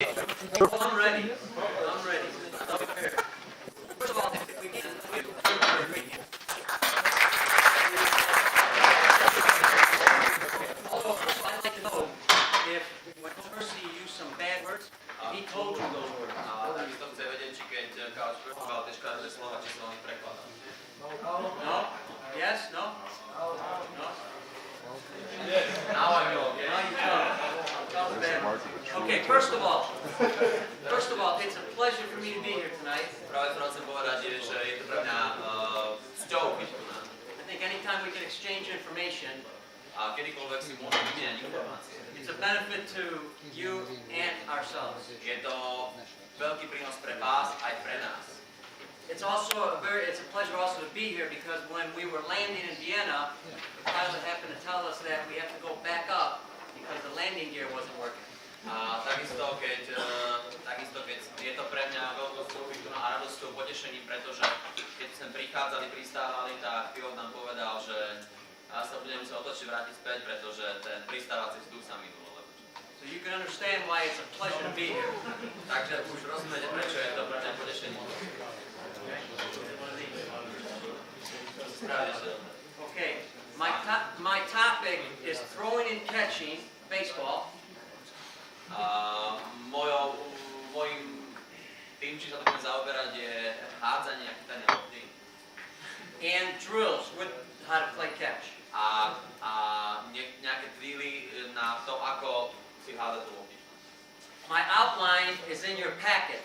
I'm ready. I'm ready. First of all, if we can, although first of all, I'd like to know if when Percy used some bad words, if he told you those words. Takisto chce vedieť, či keď Kauč prepovedal tie škaredé slova, či sa on ich prekladal. No? Yes? No? No? Now I know, Now okay? you tell me. Okay, first of all, it's a pleasure for me to be here tonight. Práve to chcem povedať, je, že je to pre mňa cťou byť tu na. I think anytime we can exchange information, A kedykoľvek si môžeme vymieňať informácie. it's a benefit to you and ourselves. Je to veľký prínos pre vás aj pre nás. It's a pleasure also to be here because when we were landing in Vienna, the pilot happened to tell us that we have to go back up because the landing gear wasn't working. A takisto, keď je to pre mňa veľkosťou byť tu a radosťou, potešením, pretože keď sme prichádzali, pristávali, tak pilot nám povedal, že sa budeme musieť otočiť vrátiť späť, pretože ten pristávací vzduch sa minul. So you can understand why it's a pleasure to be here. Takže už rozumiete, prečo je to pre mňa potešením. Okay, my topic is throwing and catching baseball. Mojím tým, či sa to budem zaoberať, je hádzanie a chytanie lopty. And drills with how to play catch. A nejaké drilly na to, ako si hádať tú loptu. My outline is in your packet.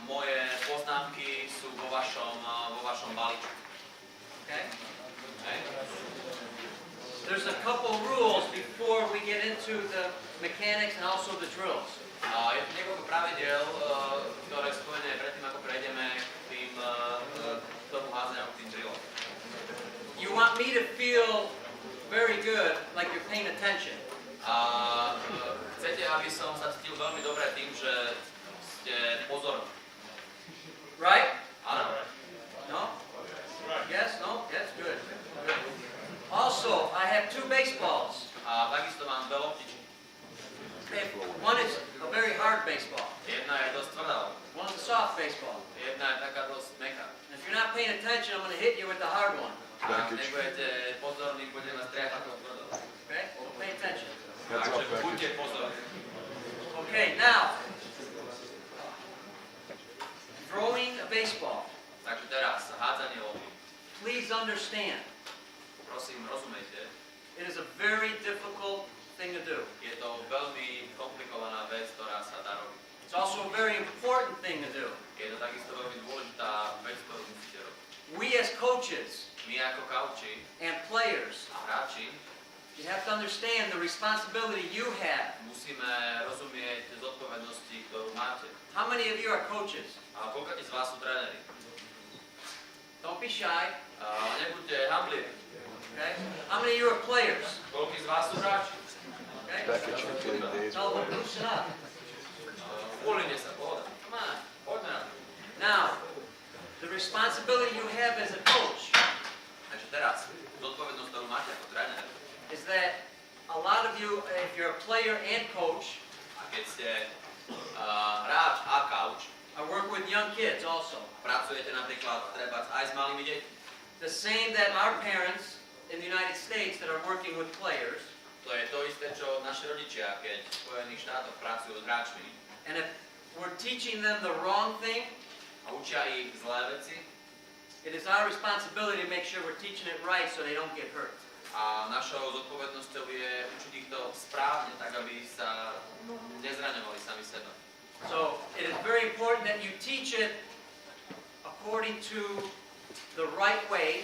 Moje poznámky sú vo vašom balíčku. Okay? There's a couple rules before we get into the mechanics and also the drills. Je tu niekoľko pravidiel, ktoré spomenieme predtým, ako prejdeme k tomu házaniu, k tým drillom. You want me to feel very good, like you're paying attention. Chcete, aby som sa cítil veľmi dobre tým, že ste pozorní. Right? Áno. No? Yes? No? Yes? Good. Also, I have two baseballs. A takisto mám dve loptičky. One is a very hard baseball. Jedna je dosť tvrdá. One is a soft baseball. Jedna je taká dosť mäkká. If you're not paying attention, I'm going to hit you with the hard one. Ak nebudete pozorní, budeme strieľať takou tvrdou. Okay? So pay attention. Takže buďte pozorní. Okay, now, throwing a baseball. Takže teraz hádzanie lopty. Please understand, Prosím, rozumejte. it is a very difficult thing to do. Je to veľmi komplikovaná vec, ktorá sa dá robiť. It's also a very important thing to do. Je to takisto veľmi dôležitá vec, ktorú musíte robiť. We as coaches My ako kauči and players, a hráči you have to understand the responsibility you have. musíme rozumieť zodpovednosti, ktorú máte. How many of you are coaches? A koľko z vás sú tréneri? Don't be shy. Nebuďte hambliví. Okay? How many of you are players? Koľko z vás sú hráči? Okay? Tell Tell them, loosen up. Uvoľnite sa, pohoda. Come on. Poďme na to. Now, the responsibility you have as a coach Takže teraz, zodpovednosť, ktorú máte ako tréner, is that a lot of you, if you're a player and coach, a keď ste hráč a kauč, I work with young kids also. pracujete napríklad treba aj s malými deťmi. The same that our parents in the United States that are working with players, To je to isté, čo naši rodičia, keď v Spojených štátoch pracujú s hráčmi and if we're teaching them the wrong thing, a učia ich zlé veci, it is our responsibility to make sure we're teaching it right so they don't get hurt. a našou zodpovednosťou je učiť ich to správne, tak aby sa nezraňovali sami seba. So it is very important that you teach it according to the right way,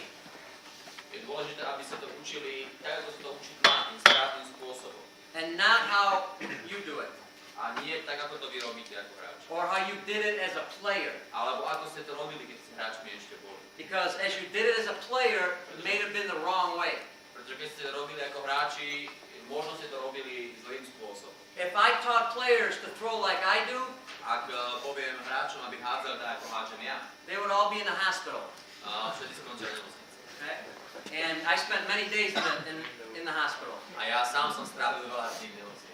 Je dôležité, aby sa to učili tak, ako sa to učiť má, tým správnym spôsobom. and not how you do it, A nie tak, ako to vy robíte ako hráč. or how you did it as a player. Alebo ako ste to robili, keď ste hráčmi ešte boli. Because as you did it as a player, it may have been the wrong way. Pretože keď ste to robili ako hráči, možno ste to robili zlým spôsobom. If I taught players to throw like I do, Ak poviem hráčom, aby hádzali tak, ako háčem ja, they would all be in the hospital. všetci skončia v nemocnici. Okay? And I spent many days in the hospital. A ja sám som strávil veľa dní v nemocnici.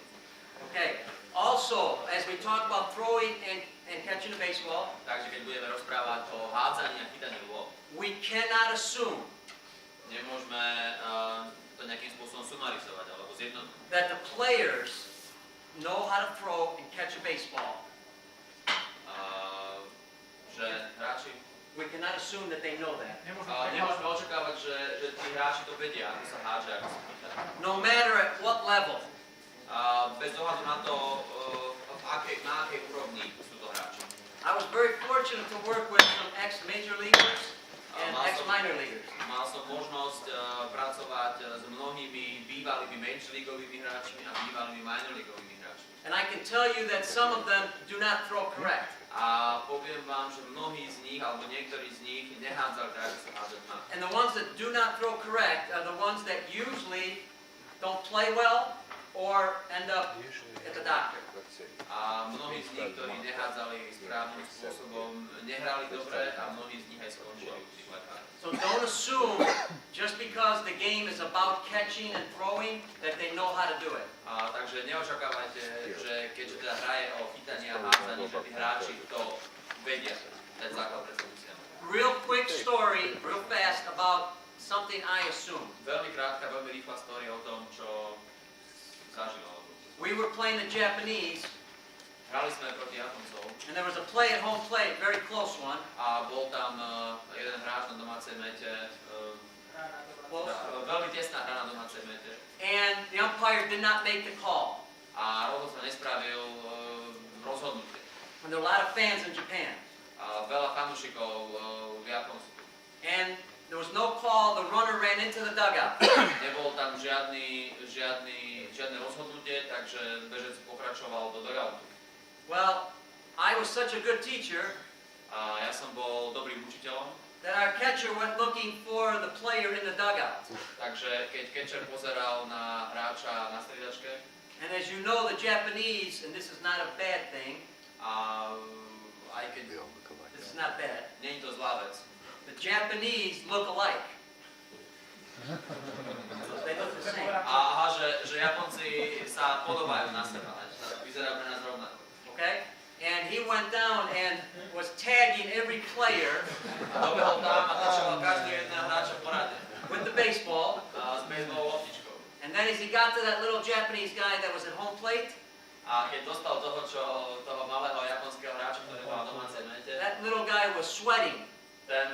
Okay. Also, as we talk about throwing and catching the baseball, Takže keď budeme rozprávať o hádzaní a chytaní lôb, we cannot assume nemôžeme to nejakým spôsobom sumarizovať alebo zjednodušiť. that the players know how to throw and catch a baseball. Že hráči, We cannot assume that they know that. nemôžeme očakávať, že tí hráči to vedia, ako sa hádže, ako sa chytá. No matter at what level. Bez ohľadu na to, na akej úrovni sú to hráči. I was very fortunate to work with some ex-major leaguers and ex-minor leaguers. Mal som možnosť pracovať s mnohými bývalými major leaguovými hráčmi a bývalými minor leaguovými hráčmi. And I can tell you that some of them do not throw correct. A poviem vám, že mnohí z nich, alebo niektorí z nich nehádzali tak, ako sa hádzať má. And the ones that do not throw correct are the ones that usually don't play well or end up at the doctor. A mnohí z nich, ktorí nehádzali správnym spôsobom, nehrali dobre a mnohí z nich aj skončili v tých lekách. So don't assume just because the game is about catching and throwing that they know how to do it. Takže neočakávajte, že keďže teda hraje o chytanie a hádzanie, že tí hráči to vedia. Ten základ predstavúcia. Real quick story, real fast about something I assume. Veľmi krátka, veľmi rýchla story o tom, čo zažil. We were playing the Japanese. Hrali sme proti Japoncov. And there was a play at home plate, very close one. A bol tam jeden hráč na domácej mete, veľmi tesná hra na domácej mete. And the umpire did not make the call. A rozhodca nespravil rozhodnutie. And there are a lot of fans in Japan. Veľa fanúšikov v Japonsku. And there was no call, the runner ran into the dugout. Nebol tam žiadne rozhodnutie, takže bežec pokračoval do dugoutu. Well, I was such a good teacher A ja som bol dobrým učiteľom, that our catcher went looking for the player in the dugout. takže keď catcher pozeral na hráča na striedačke, And as you know, the Japanese, and this is not a bad thing, aj keď this is not bad, nie je to zlá vec, the Japanese look alike. They look the same. aha, že Japonci sa podobajú na seba, vyzerajú pre nás rovnako. Okay? And he went down and was tagging every player Dobehol tam a tačoval každého jedného hráča po rade with the baseball. s bejsbolovou loptičkou. And then as he got to that little Japanese guy that was at home plate, A keď dostal toho malého japonského hráča, ktorý mal na domácej mete, that little guy was sweating. ten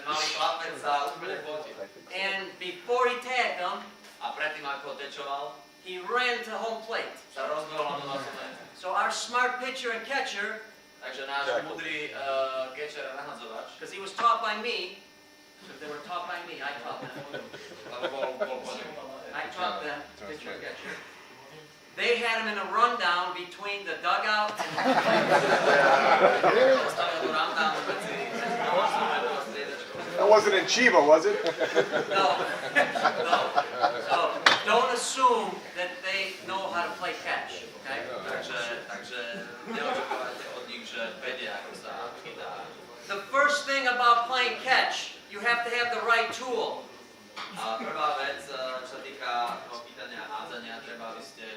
malý chlapec sa úplne potil. And before he tagged him, A predtým, ako ho tečoval, he ran to home plate. sa rozbehol na domácu metu. So our smart pitcher and catcher, Takže náš múdry catcher a nahadzovač, because he was taught by me, if they were taught by me, I taught them. lebo bol po ňom. I taught them, pitcher and catcher. They had him in a rundown between the dugout and the Postavil tu rundown medzi domácou metou a striedačkou. That wasn't in Chiba, was it? No, no. So don't assume that they know how to play catch, okay? Takže neočakávajte od nich, že vedia, ako sa chytá. The first thing about playing catch, you have to have the right tool. A prvá vec, čo sa týka chytania a hádzania, treba, aby ste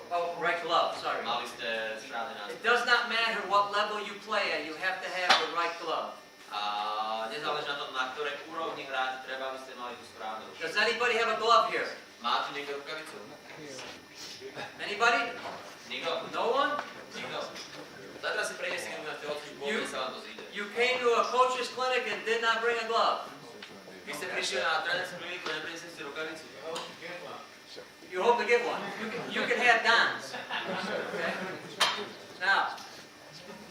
Oh, right glove, sorry. mali správny nástroj. It does not matter what level you play at, you have to have the right glove. A nezáleží na tom, na ktorej úrovni hráte, treba, aby ste mali tú správnu ruku. Does anybody have a glove here? Má tu niekto rukavicu? Anybody? Nikto? No one? Nikto? Zajtra si prejde si, keď máte odkúť bol, sa vám to zíde. You came to a coach's clinic and did not bring a glove. Vy ste prišli na trénerskú kliniku, neprinesli ste rukavicu. You hope to get one. You can have Don's. Okay? Now,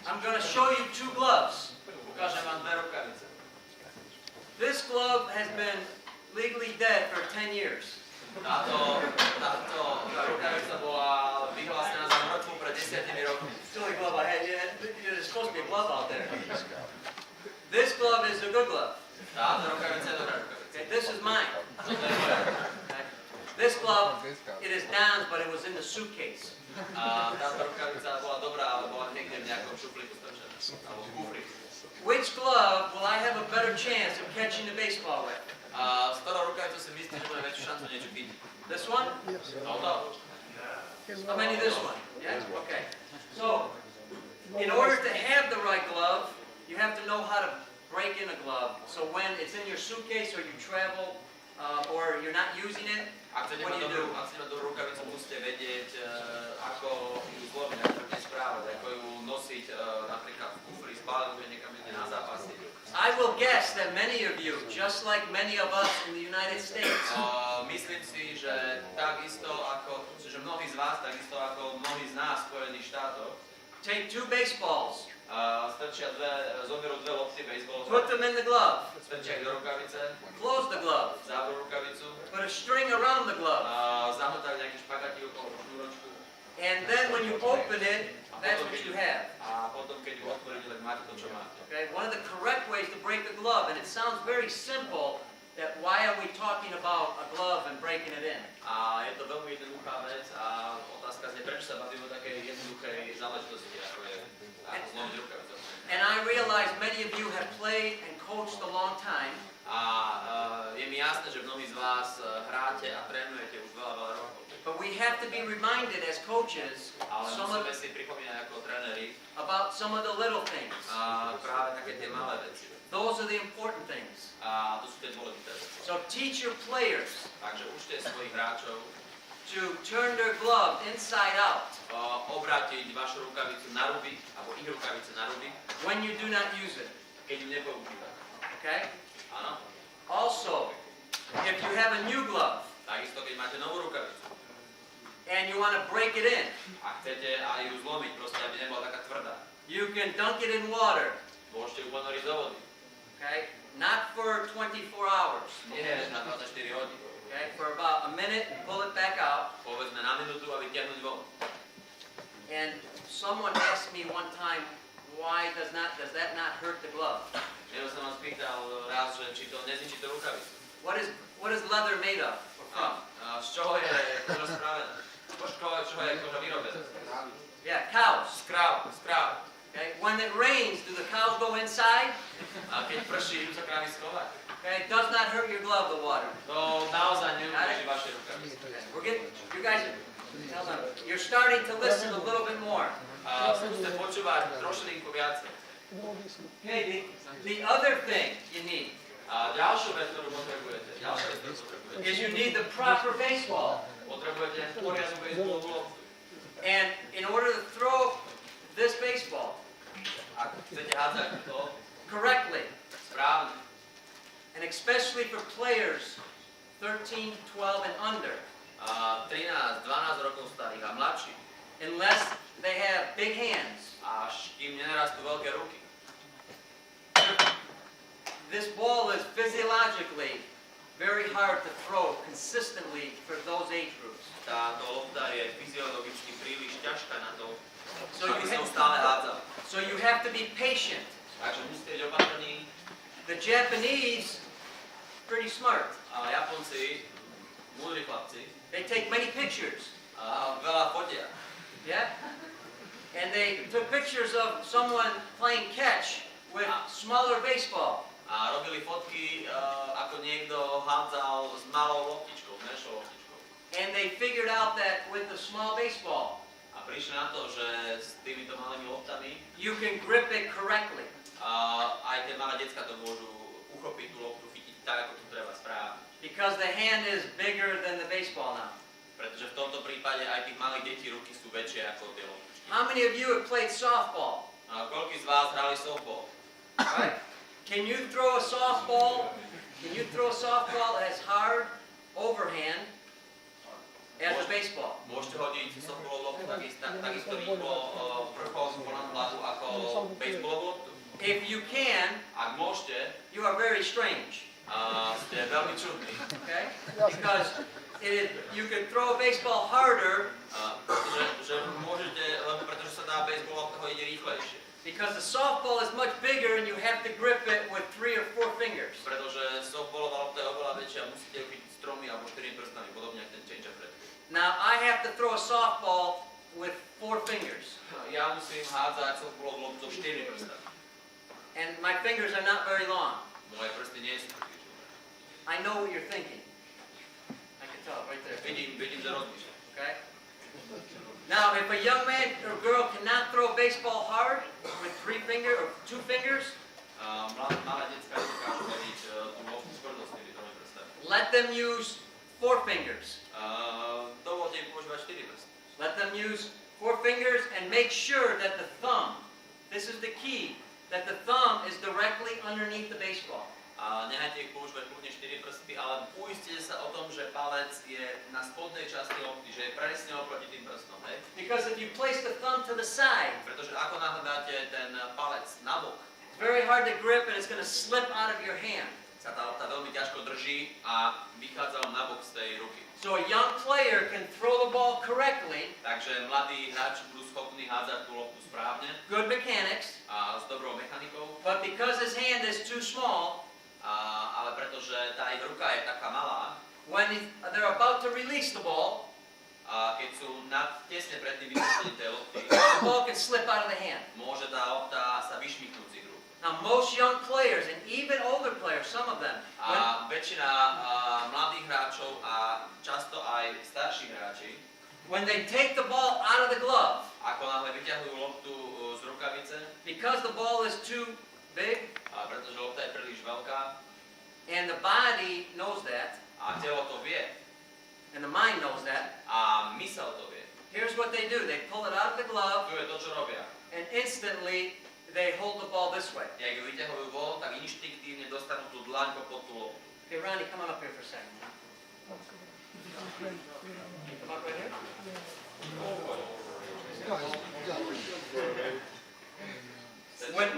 I'm going to show you two gloves. Ukážem vám dve rukavice. This glove has been legally dead for 10 years. Táto rukavica bola vyhlásená za mŕtvu pred 10 rokmi. Silly glove I had. There's supposed to be a glove out there. This glove is a good glove. Táto rukavica je dobrá rukavica. Okay, this is mine. Toto je moja. Okay. This glove, it is Don's, but it was in the suitcase. A táto rukavica bola dobrá, ale bola niekde v nejakom šuflíku strčená. Alebo v kufri. Which glove will I have a better chance of catching the baseball with? A s ktorou rukavicou si myslíte, že bude väčšiu šancu niečo chytiť? This one? Toto? How many this one? Yeah, okay. So, in order to have the right glove, you have to know how to break in a glove. So when it's in your suitcase or you travel or you're not using it, Ak chcete what mať do you do? dobrú rukavicu, musíte vedieť, ako ju zlomiť, ako ju správať, ako ju nosiť napríklad v kufri, spálenú, keď niekam ide na zápasy. I will guess that many of you, just like many of us in the United States, Myslím si, že takisto ako, že mnohí z vás, takisto ako mnohí z nás v Spojených štátoch, take two baseballs, zoberú dve lopty bejsbolové, put them in the glove, strčia ich do rukavice, close the glove, závrú rukavicu, put a string around the glove, zamotajú nejaký špagatík okolo šnúročku. and then when you open it, that's what you have. A potom, keď ju otvoríte, tak máte to, čo máte. Okay? One of the correct ways to break a glove, and it sounds very simple, that why are we talking about a glove and breaking it in? A je to veľmi jednoduchá vec a otázka znie, prečo sa bavíme o takej jednoduchej záležitosti, ako je ako zlomiť rukavicu. And I realize many of you have played and coached a long time, A je mi jasné, že mnohí z vás hráte a trénujete už veľa, veľa rokov. but we have to be reminded as coaches Ale some of, musíme si pripomínať ako tréneri about some of the little things. práve také tie malé veci. Those are the important things. A to sú tie dôležité veci. So teach your players Takže učte svojich hráčov to turn their glove inside out obrátiť vašu rukavicu na ruby, alebo ich rukavice na ruby, when you do not use it. keď ju nepoužívate. Okay? Áno? Also, if you have a new glove Takisto, keď máte novú rukavicu and you want to break it in, a chcete aj ju zlomiť, proste, aby nebola taká tvrdá, you can dunk it in water. môžete ju ponoriť do vody. Okay? Not for 24 hours. Nie na 24 hodín. Okay? For about a minute and pull it back out. Povedzme na minútu a vytiahnuť von. And someone asked me one time, why does that not hurt the glove? Ja som vás pýtal raz, že či to nezničí tú rukavicu. What is leather made of or from? Z čoho je koža spravená? Z čoho je koža vyrobená? Yeah, cows. Z kráv. Okay? When it rains, do the cows go inside? A keď prší, idú sa krávy schovať. Okay? It does not hurt your glove, the water. To naozaj neublíži vaše rukavice. Okay? You guys, hold on. You're starting to listen a little bit more. Skúste počúvať trošilinku viacej. Okay, the other thing you need A ďalšiu vec, ktorú potrebujete, is you need the proper baseball. potrebujete poriadnu bejsbolovú loptu. And in order to throw this baseball Ak chcete hádzať to correctly, správne, and especially for players 13, 12, and under, 13, 12 rokov starých a mladších, unless they have big hands, až kým nenarastú veľké ruky. this ball is physiologically very hard to throw consistently for those age groups. Táto lopta je fyziologicky príliš ťažká na to, So aby you, som ha- stále hádzal. so you have to be patient. Takže musíte byť opatrní. The Japanese, pretty smart. A Japonci, múdri chlapci, They take many pictures. veľa fotia. Yeah? And they took pictures of someone playing catch with smaller baseball. A robili fotky, ako niekto hádzal s malou loptičkou, menšou loptičkou. And they figured out that with the small baseball, A prišli na to, že s týmito malými loptami you can grip it correctly. aj tie malé decká to môžu uchopiť tú loptu, chytiť tak, ako to treba správne. Because the hand is bigger than the baseball now. Pretože v tomto prípade aj tých malých detí ruky sú väčšie ako tie loptičky. How many of you have played softball? A koľký z vás hrali softball? Right? Can you throw a softball? Can you throw a softball as hard overhand as a baseball? Môžete hodiť softballovú loptu takisto rýchlo vrchom ponad hlavu ako baseballovú loptu. If you can, Ak môžete, you are very strange. ste veľmi čudní. Okay? Because you can throw a baseball harder Že môžete, lebo pretože sa dá baseball lopta hodiť rýchlejšie. because the softball is much bigger and you have to grip it with 3 or 4 fingers. Pretože softballová lopta je oveľa väčšia a musíte ju chytiť s 3 alebo 4 prstami, podobne ako ten change up. Now I have to throw a softball with 4 fingers. Ja musím hádzať softballovú loptu so 4 prstami. And my fingers are not very long. Moje prsty nie sú príliš dlhé. I know what you're thinking. I can tell it right there. Vidím, že rozmýšľam. Okay? Now, if a young man or girl cannot throw a baseball hard with 3 fingers or 2 fingers, Malé decká nedokážu hodiť tú loptu tvrdo s tými 3 prstami. let them use 4 fingers. Dovolte im používať 4 prsty. Let them use 4 fingers and make sure that the thumb, this is the key, that the thumb is directly underneath the baseball. A nehajte ich používať kľudne 4 prsty, ale uistite sa o tom, že palec je na spodnej časti lopty, že je presne oproti tým prstom, hej? Because if you place the thumb to the side, Pretože ako náhle dáte ten palec nabok, it's very hard to grip and it's going to slip out of your hand. sa tá lopta veľmi ťažko drží a vychádza vám nabok z tej ruky. So a young player can throw the ball correctly, Takže mladí hráči budú schopní hádzať tú loptu správne good mechanics, a s dobrou mechanikou, but because his hand is too small, ale pretože tá ich ruka je taká malá, when they're about to release the ball, a keď sú tesne pred tým vypustením tej lopty, the ball can slip out of the hand. môže tá lopta sa vyšmyknúť z ich rúk. Now most young players, and even older players, some of them, A väčšina mladých hráčov a často aj starší hráči, when they take the ball out of the glove, ako náhle vyťahujú loptu z rukavice, because the ball is too big, pretože lopta je príliš veľká and the body knows that, a telo to vie and the mind knows that, a mysel to vie. here's what they do. They pull it out of the glove, To je to, čo robia. and instantly they hold the ball this way. Jak ju vyťahujú von, tak inštinktívne dostanú tú dlaň pod tú loptu. Okay, Ronnie, come on up here for a second. Come up right here. When-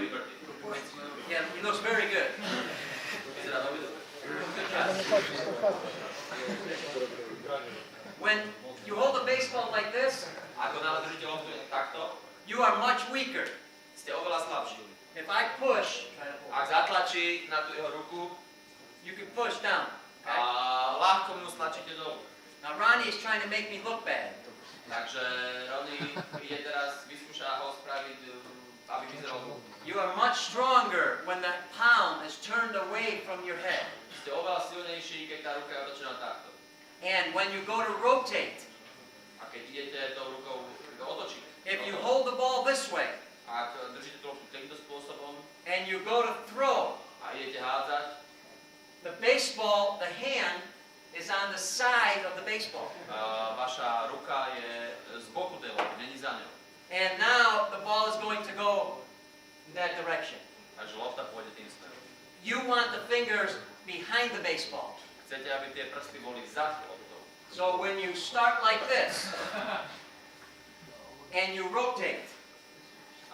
Yeah, he looks very good. Vyzerá veľmi dobre. Good job. When you hold a baseball like this, Ako náhle držíte loptu takto, you are much weaker. ste oveľa slabší. If I push, Ak zatlačí na tú jeho ruku, you can push down. a Okay? ľahko mu stlačíte dolu. Now Ronnie is trying to make me look bad. Takže Ronny ide teraz, vyskúša ho spraviť, aby vyzeral hlúpo. You are much stronger when the palm is turned away from your head. Ste oveľa silnejší, keď tá ruka je otočená takto. And when you go to rotate, A keď idete tou rukou otočiť, if you hold the ball this way ak držíte tú loptu týmto spôsobom and you go to throw, a idete hádzať, the baseball, the hand is on the side of the baseball. Vaša ruka je z boku tej lopty, není za ňou. And now the ball is going to go in that direction. Takže lopta pôjde tým smerom. You want the fingers behind the baseball. Chcete, aby tie prsty boli za loptou. So when you start like this and you rotate,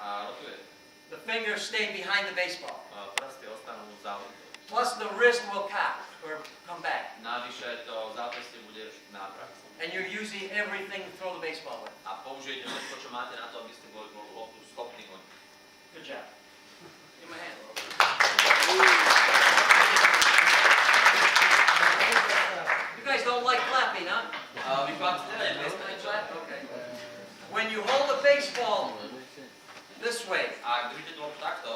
A rotujete. the fingers stay behind the baseball. Prsty ostanú za loptou. Plus the wrist will cock or come back. Navyše to zápeste bude náprav. And you're using everything to throw the baseball with. A použijete všetko, čo máte na to, aby ste boli loptu schopní hodiť. Good job. Give me a hand. You guys don't like clapping, huh? Vy chlapci teda neprestane Okay. When you hold a baseball this way, A ak držíte tú loptu takto,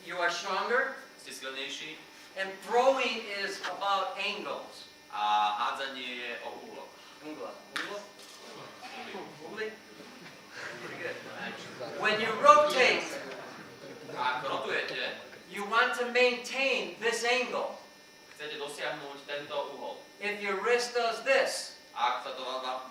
you are stronger, ste silnejší and throwing is about angles. a hádzanie je o úhloch. Ungla. Ungli? Pretty good. When you rotate, A ak rotujete, you want to maintain this angle. chcete dosiahnuť tento uhol. If your wrist does this, A ak sa to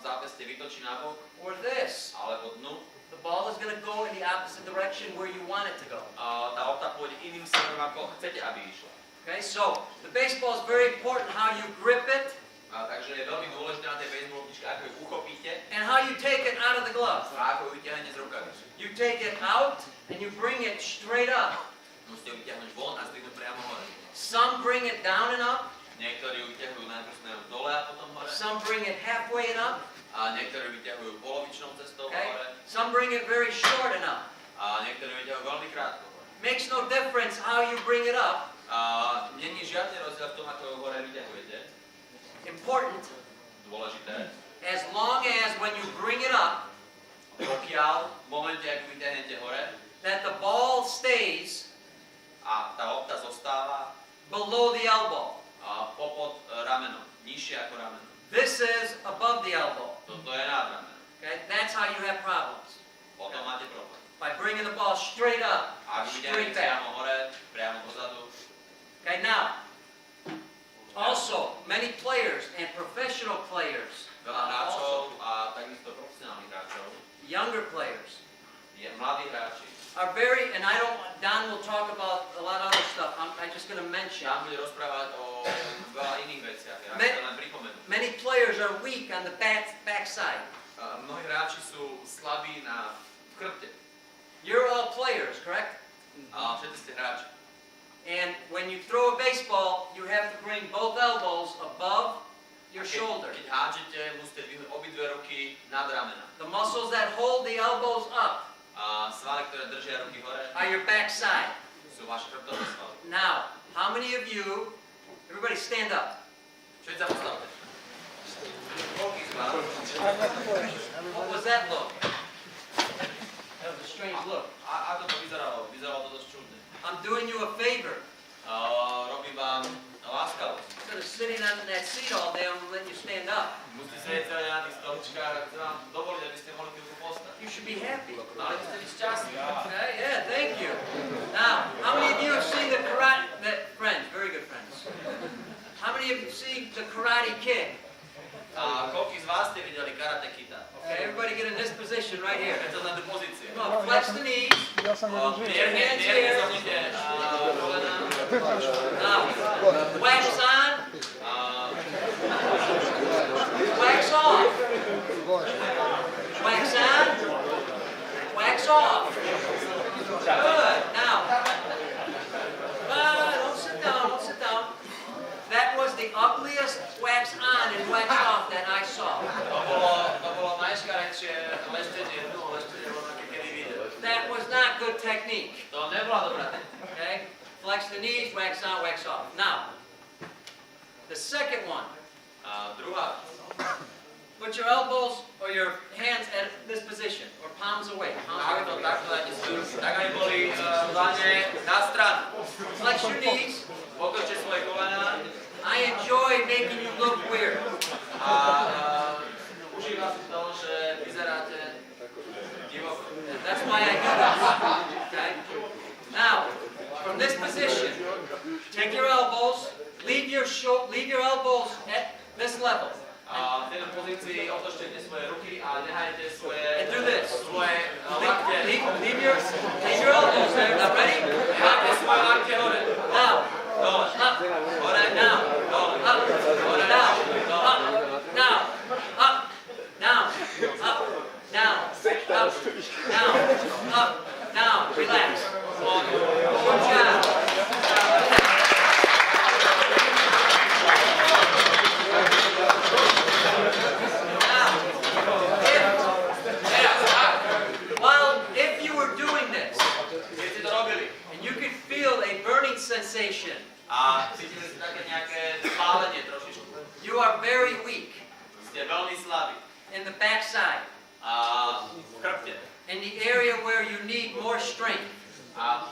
zápeste vytočí nabok or this, alebo dnu, the ball is going to go in the opposite direction where you want it to go. tá lopta pôjde iným smerom, ako chcete, aby išla. Okay, so the baseball is very important how you grip it Takže je veľmi dôležité na tej baseball loptičke, ako ju uchopíte and how you take it out of the glove. a ako ju vyťahnete z rukavice. You take it out and you bring it straight up. Musíte ju vyťahnuť von a zdvihnúť priamo hore. Some bring it down and up, Niektorí ju vyťahujú najprv smerom dole a potom hore. some bring it halfway and up, A niektorí vyťahujú polovičnou cestou okay? hore. Some bring it very short and up. A niektorí vyťahujú veľmi krátko hore. Makes no difference how you bring it up. Není žiadny rozdiel v tom, ako ju hore vyťahujete. Important, Dôležité. as long as when you bring it up, Pokiaľ v momente, ak ju vyťahnete hore that the ball stays a tá lopta zostáva below the elbow. popod ramenom, nižšie ako rameno. This is above the elbow. Toto je nad rameno. Okay? That's how you have problems. Potom máte problém. By bringing the ball straight up, Ak idete straight back. priamo hore, priamo dozadu. Okay, now, also, many players and professional players, Veľa hráčov a takisto profesionálnych hráčov, younger players, mladí hráči. are very, and Don will talk about a lot of other stuff. I'm just going to mention. Tam bude rozprávať o veľa iných veciach. Ja Me- chcem len pripomenúť. Many players are weak on the back side. Mnohí hráči sú slabí na chrbte. You're all players, correct? Všetci ste hráči. And when you throw a baseball, you have to bring both elbows above your shoulder. Keď hádžete, musíte dvihnúť obidve ruky nad ramena. The muscles that hold the elbows up A svaly, ktoré držia ruky hore, are your back side. sú vaše chrbtové svaly. Now, how many of you, everybody stand up. Všetci sa postavte. Koľký z vás? What was that look? That was a strange look. Ako to vyzeralo? Vyzeralo to dosť čudne. I'm doing you a favor. Robím vám láskavosť. Instead of sitting on that seat all day, I'm letting you stand up. Musíte sedieť celé na tých stoličkách a chcem vám dovoliť, aby ste mohli chvíľku postať. You should be happy. Mali by ste byť šťastní. Okay, yeah, thank you. Now, how many of you have seen the friends, very good friends. How many of you seen the Karate Kid? A koľký z vás ste videli Karate Kida? Okay, everybody get in this position right here. Keď sa na tú pozíciu. Come on, flex the knees. Mierne zohnite kolena. Now, wax on, wax off. Wax on, wax off. Good. Now, don't sit down, don't sit down. That was the ugliest wax on and wax off that I saw. To bolo najškarečšie leštenie, aké kedy videl. That was not good technique. To nebola dobrá technika. Okay? Flex the knees, wax on, wax off. Now, the second one. Druhá. Put your elbows or your hands at this position, or palms away. Palms away from you. Takto dajte si ruky, tak aby boli dlane na stranu. Flex your knees. Pokrčte svoje kolena I enjoy making you look weird. a užívam si to, že vyzeráte divoko. That's why I do this. Okay? Now, from this position, take your elbows, leave your elbows at this level. A v tejto pozícii otočte svoje ruky a nehajte And do this. svoje lakte. Leave your elbows there. Now, ready? Nehajte svoje lakte hore. Now, Dole. up, Hore. down, Dole. up, Hore. down, Dole. up, down, up, down, up, down, up, down, up, down. Relax. Good job. If you were doing this, Keď ste to robili and you could feel a burning sensation, a cítili ste také nejaké spálenie trošičku, you are very weak ste veľmi slabí in the backside, a v chrbte. in the area where you need more strength. A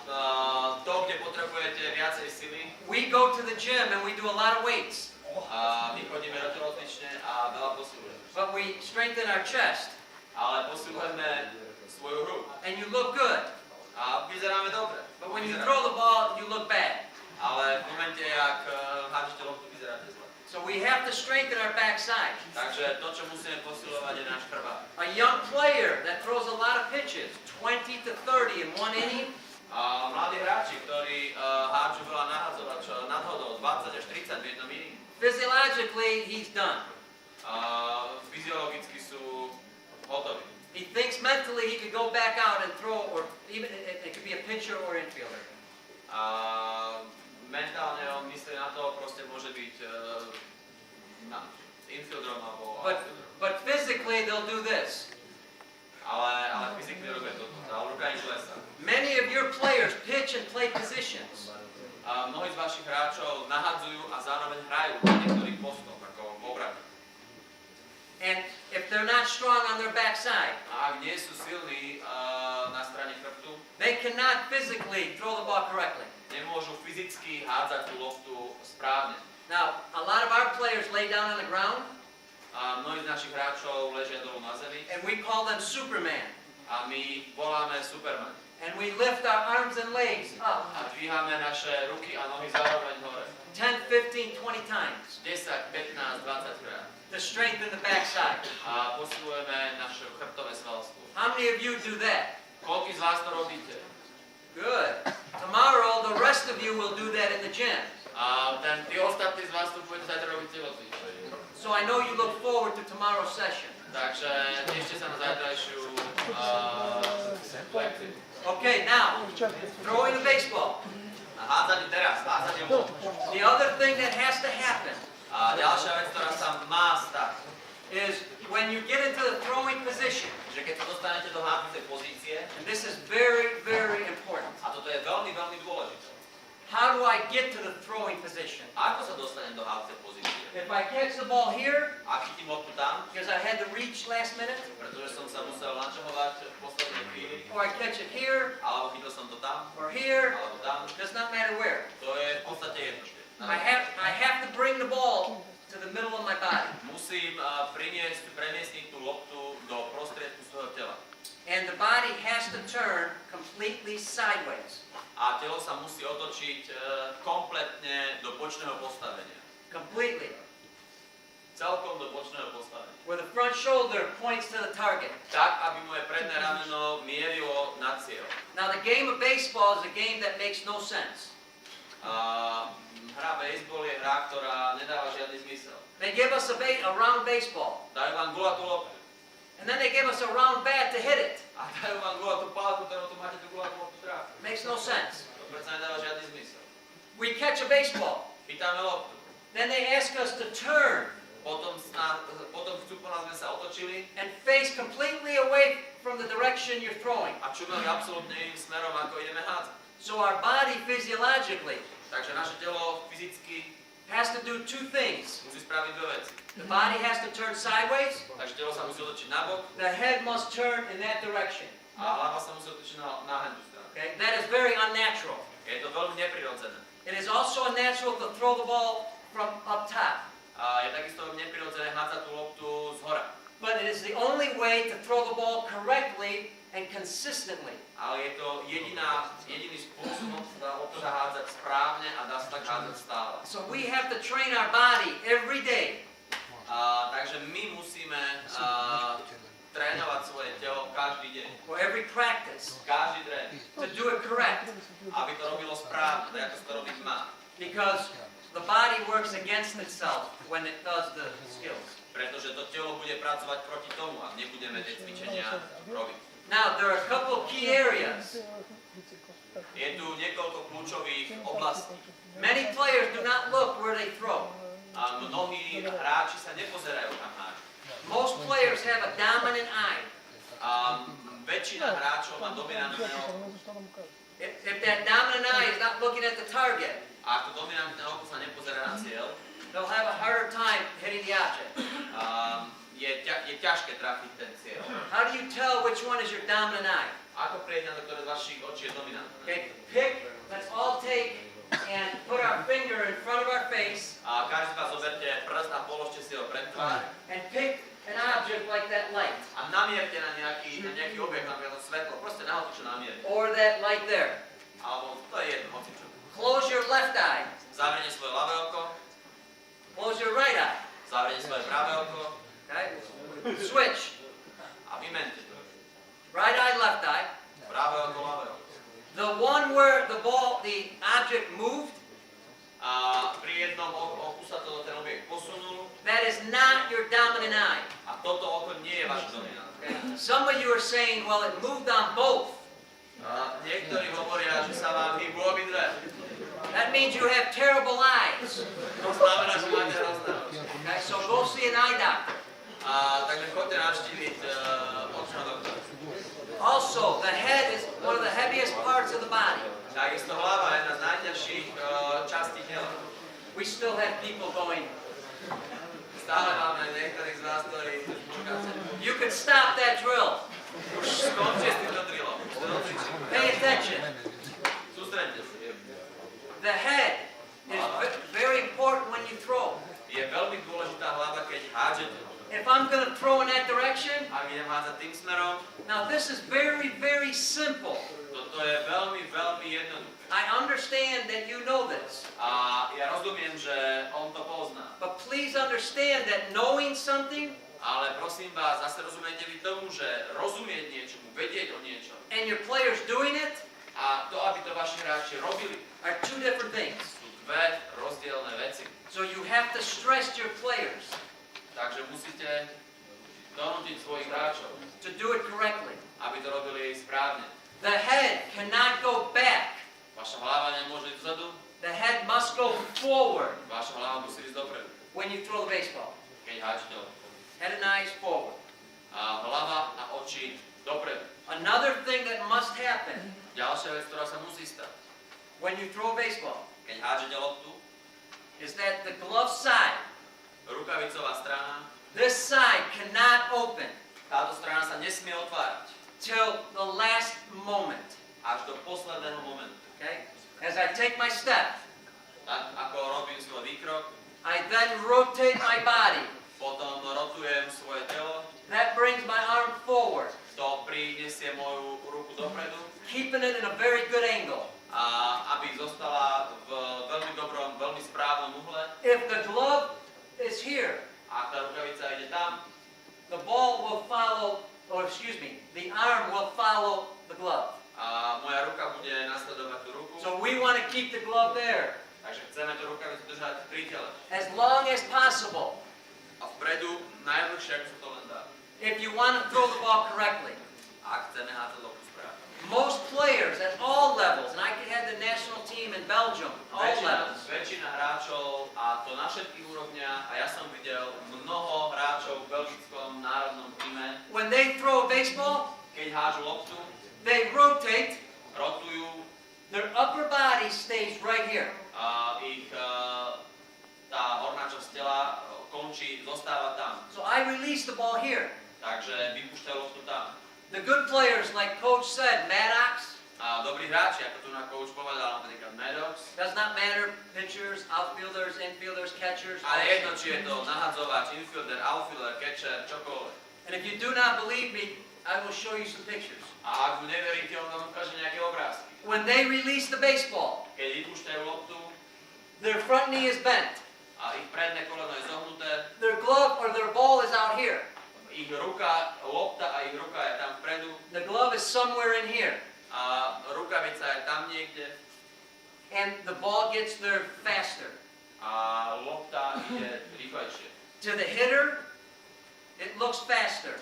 to, kde potrebujete viacej sily, We go to the gym and we do a lot of weights, a my chodíme do telocvične a veľa posilujeme. but we strengthen our chest, Ale posilujeme svoju hru and you look good. a vyzeráme dobre. But when you throw the ball, you look bad. Ale v momente, ak hádžete loptu, vyzeráte zle. So we have to strengthen our backside. Takže to, čo musíme posilovať, je náš chrbát. A young player that throws a lot of pitches, 20 to 30 in one inning, A mladí hráči, ktorí hádžu veľa nadhodov, 20 až 30 v jednom inning, physiologically, he's done. fyziologicky sú hotoví. He thinks mentally he could go back out and throw, or even it could be a pitcher or infielder. A mentálne on myslí na to, proste môže byť infielderom alebo But physically, they'll do this. ale fyzikne robia toto, ale ruka im klesá. Many of your players pitch and play positions. A mnohí z vašich hráčov nahadzujú a zároveň hrajú na niektorých postoch, ako v obrane. And if they're not strong on their backside, A ak nie sú silní na strane chrbtu, they cannot physically throw the ball correctly. nemôžu fyzicky hádzať tú loptu správne. Now, a lot of our players lay down on the ground. A mnohí z našich hráčov ležia dolu na zemi and we call them Superman. a my voláme Superman. And we lift our arms and legs up A dvíhame naše ruky a nohy zároveň hore. 10, 15, 20 times 10, 15, 20 krát. to strengthen the backside. A posilujeme naše chrbtové svalstvo. How many of you do that? Koľký z vás to robíte? Good. Tomorrow, the rest of you will do that in the gym. A tí ostatní z vás to budete zajtra robiť telocvičenie. So I know you look forward to tomorrow's session. Takže tešte sa na zajtrajšiu lekciu. Okay, now, throwing the baseball. A hádzanie teraz, hádzanie von. The other thing that has to happen A ďalšia vec, ktorá sa má stať, is when you get into the throwing position, že keď sa dostanete do hádzacej pozície, and this is very, very important. a toto je veľmi, veľmi dôležité. How do I get to the throwing position? Ako sa dostanem do hádzacej pozície? If I catch the ball here, Ak chytím loptu tam, because I had to reach last minute, pretože som sa musel lančahovať v poslednej chvíli, or I catch it here, alebo chytil som to tam, or here, alebo tam, does not matter where. to je v podstate jedno. I have to bring the ball to the middle of my body. Musím premiestniť tú loptu do prostriedku svojho tela. And the body has to turn completely sideways. A telo sa musí otočiť kompletne do bočného postavenia. Completely. Celkom do bočného postavenia. Where the front shoulder points to the target. Tak, aby moje predné rameno mierilo na cieľ. Now the game of baseball is a game that makes no sense. Hra baseball je hra, ktorá nedáva žiadny zmysel. They give us a round baseball. Dajú vám gulatú loptu. And then they give us a round bat to hit it. A dajú vám gulatú pálku, ktorou tu máte tú gulatú loptu tráfiť. Makes no sense. To predsa nedáva žiadny zmysel. We catch a baseball. Chytáme loptu. Then they ask us to turn Potom chcú po nás, sme sa otočili and face completely away from the direction you're throwing. a čumeli absolútne iným smerom, ako ideme hádzať. So our body physiologically Takže naše telo fyzicky has to do two things. musí spraviť dve veci. The body has to turn sideways. Takže telo sa musí otočiť nabok The head must turn in that direction. a hlava sa musí otočiť na hentú stranu. Okay? That is very unnatural. Je to veľmi neprirodzené. It is also unnatural to throw the ball from up top. A je takisto veľmi neprirodzené hádzať tú loptu z hora. But it is the only way to throw the ball correctly and consistently. Ale je to jediný spôsob, sa loptu dá hádzať správne a dá sa tak hádzať stále. So we have to train our body every day Takže my musíme trénovať svoje telo každý deň. or every practice Každý tréning. to do it correct. Aby to robilo správne, tak ako sa to robiť má. Because the body works against itself when it does the skills. Pretože to telo bude pracovať proti tomu, ak nebudeme tie cvičenia robiť. Now, there are a couple key areas. Je tu niekoľko kľúčových oblastí. Many players do not look where they throw. A mnohí hráči sa nepozerajú kam hráči. Most players have a dominant eye. A väčšina hráčov má dominantné oko. If that dominant eye is not looking at the target, A ak to dominantné oko sa nepozerá na cieľ, they'll have a harder time hitting the object. je ťažké trafiť ten cieľ. How do you tell which one is your dominant eye? Ako prieť na to, ktoré z vašich očí je dominantné? Okay, let's all take and put our finger in front of our face A každý z vás zoberte prst a položte si ho pred tvár and pick an object like that light a namierte na nejaký objekt, napríklad svetlo, proste na čo namierte. or that light there. Alebo to je jedno, hocičo. Close your left eye. Zavrite svoje ľavé oko, Close your right eye. zavrite svoje pravé oko Okay? Switch. a vymente to. Right eye, left eye. Pravé oko, ľavé oko. The one where the object moved, A pri jednom oku sa ten objekt posunul that is not your dominant eye. a toto oko nie je vaše dominantné. Okay? Some of you are saying, well, it moved on both. Niektorí hovoria, že sa vám hýbu obidve. That means you have terrible eyes. To znamená, že máte hrozné oči. Okay? So go see an eye doctor. Takže choďte navštíviť očného doktora. Also, the head is one of the heaviest parts of the body. Takisto hlava je jedna z najťažších častí tela. We still have people going, Stále máme niektorých z vás, ktorí čakáte. you could stop that drill. Už skončite s týmto drillom. Pay attention. Sústreďte sa. The head is very important when you throw. Je veľmi dôležitá hlava, keď hádžete. simple. Toto je veľmi, veľmi jednoduché. I understand that you know this. A ja rozumiem, že on to pozná. But please understand that knowing something Ale prosím vás, zase rozumiete vy tomu, že rozumieť niečomu, vedieť o niečom and your players doing it a to, aby to vaši hráči robili, are two different things. sú dve rozdielne veci. So you have to stress your players Takže musíte donútiť svojich hráčov, to do it correctly. aby to robili správne. The head cannot go back. Vaša hlava nemôže ísť vzadu, The head must go forward vaša hlava musí ísť dopredu, when you throw the baseball. keď háčete. Head and eyes forward. A hlava a oči dopredu. Another thing that must happen Ďalšia vec, ktorá sa musí stať, when you throw a baseball keď háčete loptu, is that the glove side, rukavicová strana, this side cannot open táto strana sa nesmie otvárať till the last moment. až do posledného momentu. Okay? As I take my step, Tak ako robím svoj výkrok, I then rotate my body. potom rotujem svoje telo, That brings my arm forward, to prinesie moju ruku dopredu, keeping it in a very good angle. a aby zostala v veľmi dobrom, veľmi správnom uhle. If the glove is here, Ak tá rukavica ide tam, the ball will follow, or excuse me, the arm will follow the glove. a moja ruka bude nasledovať tú ruku, So we want to keep the glove there takže chceme tú rukavicu držať pri tele. as long as possible A vpredu najdlhšie, ako sa to len dá. if you want to throw the ball correctly. Ak chceme hádzať loptu správne. Most players at all levels, and I could have the national team in Belgium, all levels, Väčšina hráčov, a to na všetkých úrovniach, a ja som videl mnoho hráčov v belgickom národnom týme, when they throw a baseball, keď hážu loptu, they rotate, rotujú, their upper body stays right here. a ich tá horná časť tela končí, zostáva tam. So I release the ball here. Takže vypúšťajú loptu tam. The good players, like Coach said, Maddox, A dobrí hráči, ako tu na coach povedal, napríklad Maddox, does not matter, pitchers, outfielders, infielders, catchers. ale jedno, či je to nahadzovač, infielder, outfielder, catcher, čokoľvek. And if you do not believe me, I will show you some pictures. A ak mu neveríte, on vám ukáže nejaké obrázky. When they release the baseball, Keď vypúšťajú loptu their front knee is bent. a ich predné koleno je zohnuté, Their glove or their ball is out here. ich ruka, lopta a ich ruka je tam vpredu The glove is somewhere in here. a rukavica je tam niekde And the ball gets there faster. a lopta ide rýchlejšie. To the hitter, it looks faster.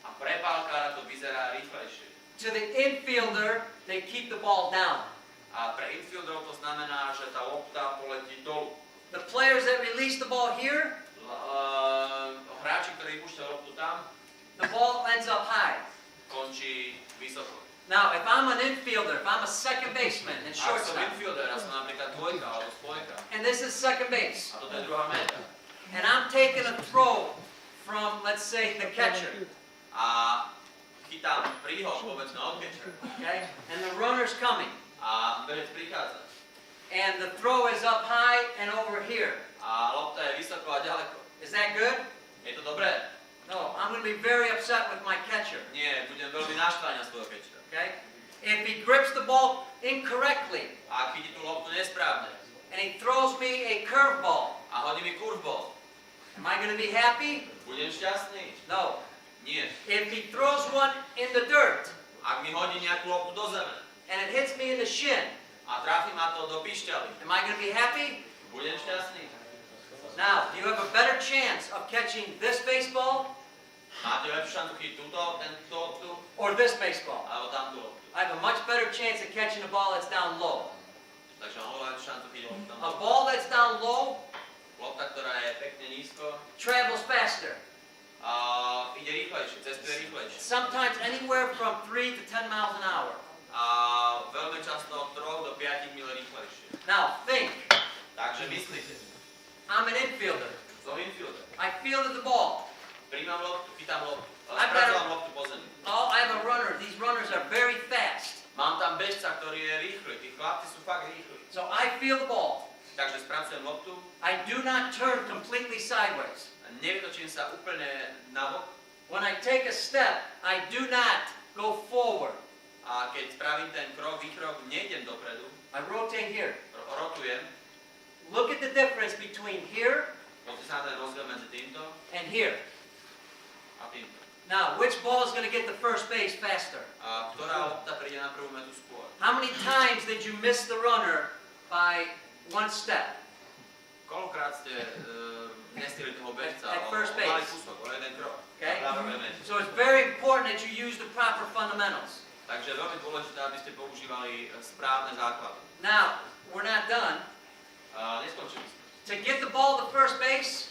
A pre pálkára to vyzerá rýchlejšie. To the infielder, they keep the ball down. A pre infielderov to znamená, že tá lopta poletí dolu. The players that release the ball here, Hráči, ktorí vypúšťajú loptu tam, the ball ends up high. končí vysoko. Now, if I'm an infielder, if I'm a second baseman and Ak som shortstop, infielder, a som napríklad dvojka alebo spojka, and this is second base, a toto je druhá meta, and I'm taking a throw from, let's say, the catcher, a chytám príhod, povedzme od catchera, okay, and the runner's coming, a berec prichádza, and the throw is up high and over here. a lopta je vysoko a ďaleko. Is that good? Je to dobré? No, I'm going to be very upset with my catcher, Nie, budem veľmi naštvaný na svojho catchera. okay? If he grips the ball incorrectly, A ak chytí tú loptu nesprávne and he throws me a curveball, a hodí mi curveball, am I going to be happy? budem šťastný? No. Nie. If he throws one in the dirt, Ak mi hodí nejakú loptu do zeme and it hits me in the shin, a trafi ma to do pišťaly, am I going to be happy? budem šťastný? Now, do you have a better chance of catching this baseball Máte lepšiu šancu chytiť túto loptu, or this baseball? alebo tamtú loptu. I have a much better chance of catching a ball that's down low. Takže mám oveľa lepšiu šancu chytiť loptu A tamtú. ball that's down low Lopta, ktorá je pekne nízko, travels faster, ide rýchlejšie, cestuje rýchlejšie. sometimes anywhere from 3 to 10 miles an hour. A veľmi často od 3 do 5 mil rýchlejšie. Now, think. Takže myslíte, I'm an infielder. som infielder. I fielded the ball. Príjmam loptu, chytám loptu, I've spracujem loptu po zemi. Oh, I have a runner. These runners are very fast. Mám tam bežca, ktorý je rýchly, tí chlapci sú fakt rýchli. So I field the ball. Takže spracujem loptu, I do not turn completely sideways. nevytočím sa úplne nabok When I take a step, I do not go forward. A keď spravím ten krok, výkrok, nejdem dopredu, I rotate here. rotujem. Look at the difference between here Pozrite sa na ten rozdiel medzi týmto and here. a týmto. Now, which ball is going to get the first base faster? A ktorá lopta príde na prvú metu skôr? How many times did you miss the runner by one step? Koľkokrát ste nestihli toho bežca At o first malý base. kúsok, o jeden krok? Okay? Na prvej mete. So it's very important that you use the proper fundamentals. Takže je veľmi dôležité, aby ste používali správne základy. Now, we're not done. Neskončili sme. To get the ball to first base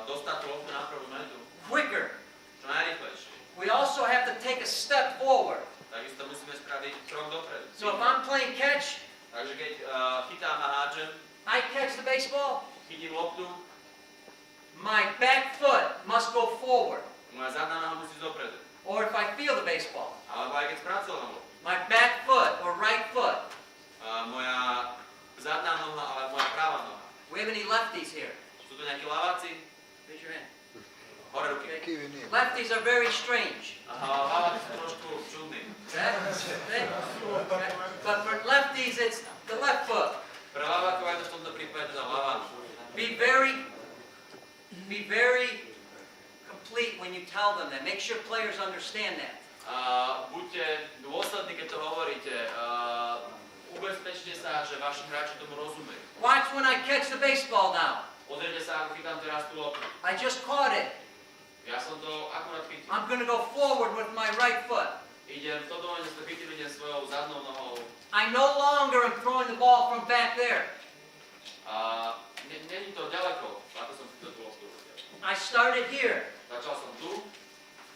Dostať tú loptu na prvú metu, quicker, čo najrýchlejšie. we also have to take a step forward. Takisto musíme spraviť krok dopredu. So if I'm playing catch, Takže keď chytám a hádžem, I catch the baseball, chytím loptu, my back foot must go forward. moja zadná noha musí ísť dopredu. Or if I feel the baseball, Alebo aj keď spracujem loptu. my back foot or right foot. Moja zadná noha alebo moja práva noha. We have any lefties here? Sú tu nejakí laváci? Raise your hand. Hore ruky. Lefties are very strange. Laváci sú trošku čudní. Okay? But for lefties, it's the left foot. Pre lavákov je to v tomto prípade teda ľavá. Be very complete when you tell them that. Make sure players understand that. Buďte dôslední, keď to hovoríte. Ubezpečte sa, že vaši hráči tomu rozumejú. Watch when I catch the baseball now. Pozrite sa, ako chytám teraz tú loptu. I just caught it. Ja som to akurát chytil. I'm going to go forward with my right foot. Idem, v tomto momente sa chytil, idem svojou zadnou nohou. I no longer am throwing the ball from back there. Není to ďaleko, ako som chytil tú loptu. I started here Začal som tu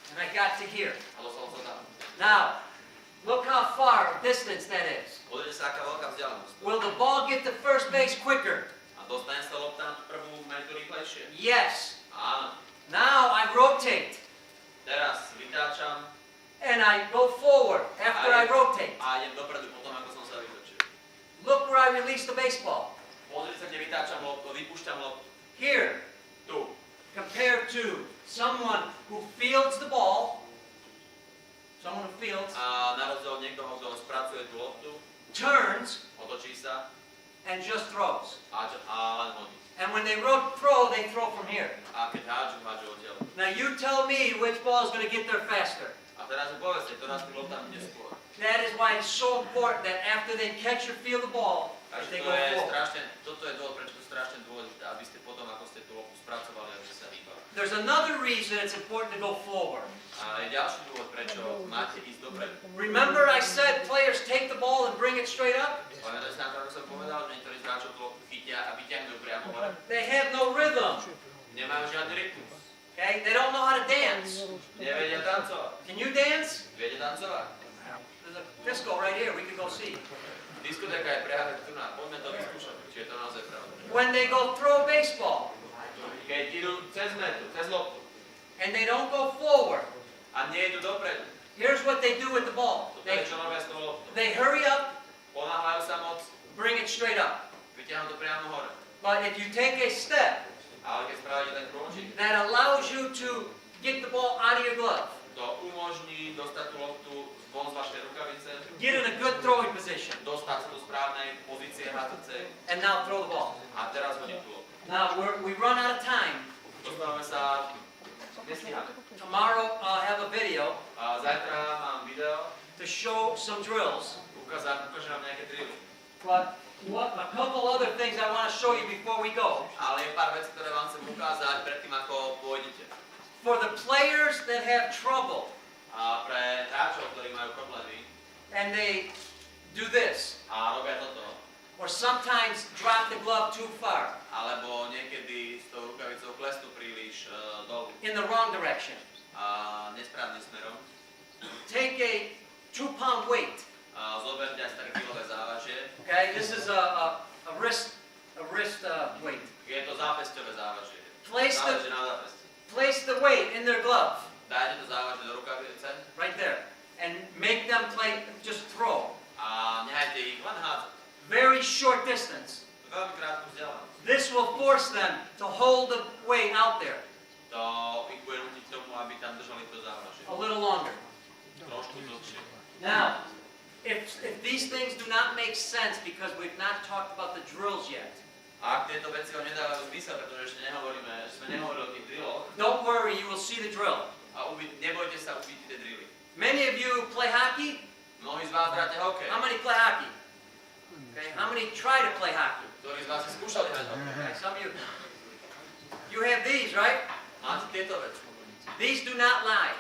and I got to here. a dostal sa tam. Now, look how far distance that is. Pozrite sa, aká veľká vzdialenosť. Will the ball get to first base quicker? A dostane sa lopta na prvú metu rýchlejšie? Yes. Áno. Now I rotate Teraz vytáčam and I go forward after I rotate. a idem dopredu potom, ako som sa vytočil. Look where I release the baseball. Pozrite sa, kde vytáčam loptu, vypúšťam loptu. Here, Tu. compared to someone who fields the ball, someone who fields, A na rozdiel od niekoho, kto spracuje tú loptu, turns, otočí sa and just throws. a len hodí. And when they they throw from here. A keď hádžu odtiaľ. Now you tell me which ball is going to get there faster. A teraz mi povedzte, ktorá z tých loptám ide skôr. That is why it's so important that after they catch or feel the ball, Takže they to go je forward. strašne, toto je dôvod, prečo to je strašne dôležité, aby ste potom, ako ste tú loptu spracovali, aby ste sa hýbali. There's another reason it's important to go forward. A je ďalší dôvod, prečo máte ísť dopredu. Remember I said players take the ball and bring it straight up? Pamätáte sa na to, ako som povedal, že niektorí z hráčov tú loptu chytia a vyťahnujú priamo hore. They have no rhythm. Nemajú žiadny rytmus. Okay? They don't know how to dance. Nevedia tancovať. Can you dance? Viete tancovať? There's a disco right here. We can go see. Diskotéka je priame tu na. Poďme to vyskúšať, či je to naozaj pravda. When they go throw a baseball Keď idú cez metu, cez loptu and they don't go forward, a nie idú dopredu, here's what they do with the ball. toto je čo robia s tou loptou. They hurry up, Ponáhľajú sa moc, bring it straight up. vyťahnú to priamo hore. But if you take a step Ale keď spravíte ten krôčik, that allows you to get the ball out of your glove, to umožní dostať tú loptu von z vašej rukavice, get in a good throwing position, dostať sa do správnej pozície hádzacej and now throw the ball. a teraz hodiť tú loptu. Now we run out of time. Dostávame sa, nestíhame. Tomorrow I'll have a video A zajtra mám video, to show some drills. ukážem vám nejaké drily. But a couple other things I want to show you before we go. Ale je pár vecí, ktoré vám chcem ukázať predtým, ako pôjdete. For the players that have trouble A pre hráčov, ktorí majú problémy and they do this, a robia toto, or sometimes drop the glove too far alebo niekedy s tou rukavicou klesnú príliš dolu in the wrong direction, a nesprávnym smerom, take a 2-pound weight. zoberte aj staré kilové závažie. Okay, this is a wrist weight. Je to zápesťové závažie. Place Závažie na zápesti. Place the weight in their glove Dajte to závažie do rukavice right there, and make them play. Just throw. a nehajte ich len hádzať. Very short distance. Veľmi krátku vzdialenosť. This will force them to hold the weight out there To ich bude nutiť tomu, aby tam držali to závažie. a little longer. Trošku dlhšie. Now, if these things do not make sense because we've not talked about the drills yet, A ak tieto veci vám nedávajú zmysel, pretože ešte sme nehovorili o tých drilloch, don't worry, you will see the drill. a nebojte sa, uvidíte tie drilly. Many of you play hockey. Mnohí z vás hráte hokej. How many play hockey? Okay. How many try to play hockey? Ktorí z vás si skúšali hrať hokej. Okay. Some of you. You have these, right? Máte tieto veci. These do not lie.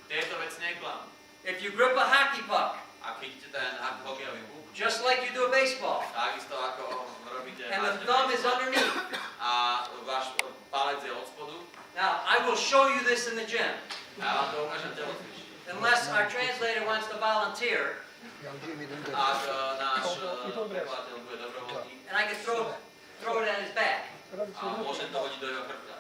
Tieto veci neklamú. If you grip a hockey puck, Ak chytíte ten hokejový puk, just like you do a baseball, takisto ako robíte and the thumb is underneath. a váš palec je od spodu, Now, I will show you this in the gym, a ja vám to ukážem telocvične. unless our translator wants to volunteer, Ak náš prekladateľ bude dobrovoľník and I can throw it at his back. a môže to hodiť do jeho chrbta.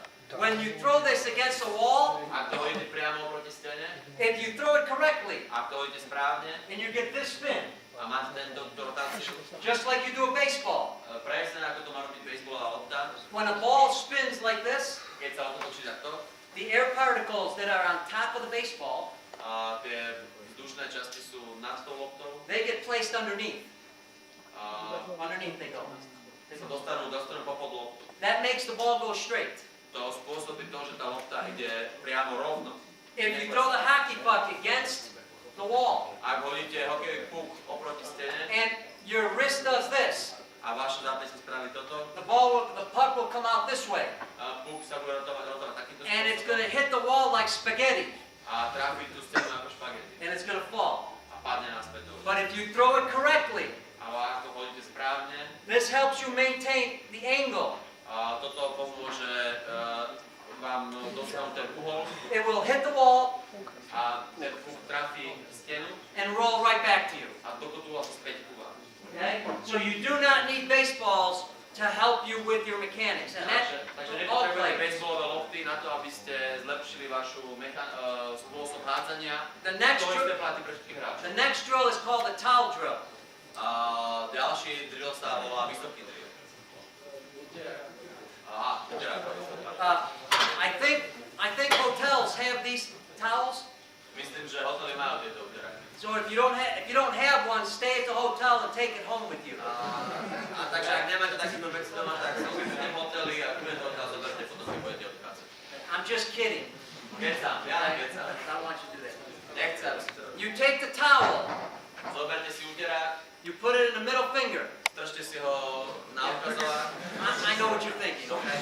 When you throw this against a wall, Ak to hodíte priamo proti stene, if you throw it correctly, ak to hodíte správne and you get this spin, a máte tento rotáciu, just like you do a baseball, presne ako to má robiť baseballová lopta, when a ball spins like this, keď sa otočí takto, the air particles that are on top of the baseball, a tie vzdušné časti sú nad tou loptou, they get placed underneath. a Underneath they go. sa dostanú popod loptu. That makes the ball go straight. To spôsobí to, že tá lopta ide priamo rovno. If you throw the hockey puck against the wall Ak hodíte hokejový puk oproti stene and your wrist does this, a vaša zápäť spraví toto, the puck will come out this way, puk sa bude rotovať takýmto and it's going spôsobom to hit the wall like spaghetti, a trafi tú stenu ako špagety and it's going to fall. a padne naspäť dole. But if you throw it correctly, A ak to hodíte správne, this helps you maintain the angle. a toto pomôže vám dosiahnuť ten uhol It will hit the wall a ten puk trafí stenu and roll right back to you. a toto tu asi späť ku vám. Okay? So you do not need baseballs to help you with your mechanics, and Takže that's all nepotrebujete players. baseballové lopty na to, aby ste zlepšili vašu spôsob hádzania. The next To isté platí pre všetkých hráčov. The next drill is called the towel drill. Ďalší drill sa volá vysoký drill. Aha, I think hotels have these towels. myslím, že hotely majú tieto uteráky. So if you don't have one, stay at the hotel and take it home with you. A takže ak nemáte takýto veci doma, tak sa uvidíte v hoteli a kúpete odkiaľ zoberte, potom si budete odchádzať. I'm just kidding. Kecam, ja nekecam. I don't want you to do that. Nechcem, aby ste to robili. You take the towel, Zoberte si uterák, you put it in the middle finger. stržte si ho na ukazovák. I know what you're thinking. Okay.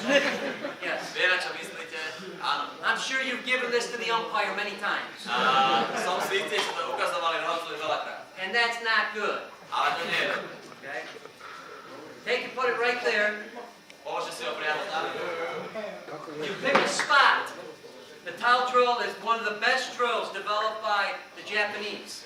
Yes. Vie, na čo myslíte? Áno. I'm sure you've given this to the umpire many times, A som si istý, že to ukazovali rozhodli veľakrát. and that's not good. Ale to nie je. Okay. Take and put it right there. Položte si ho priamo tam. You pick a spot. The towel drill is one of the best drills developed by the Japanese.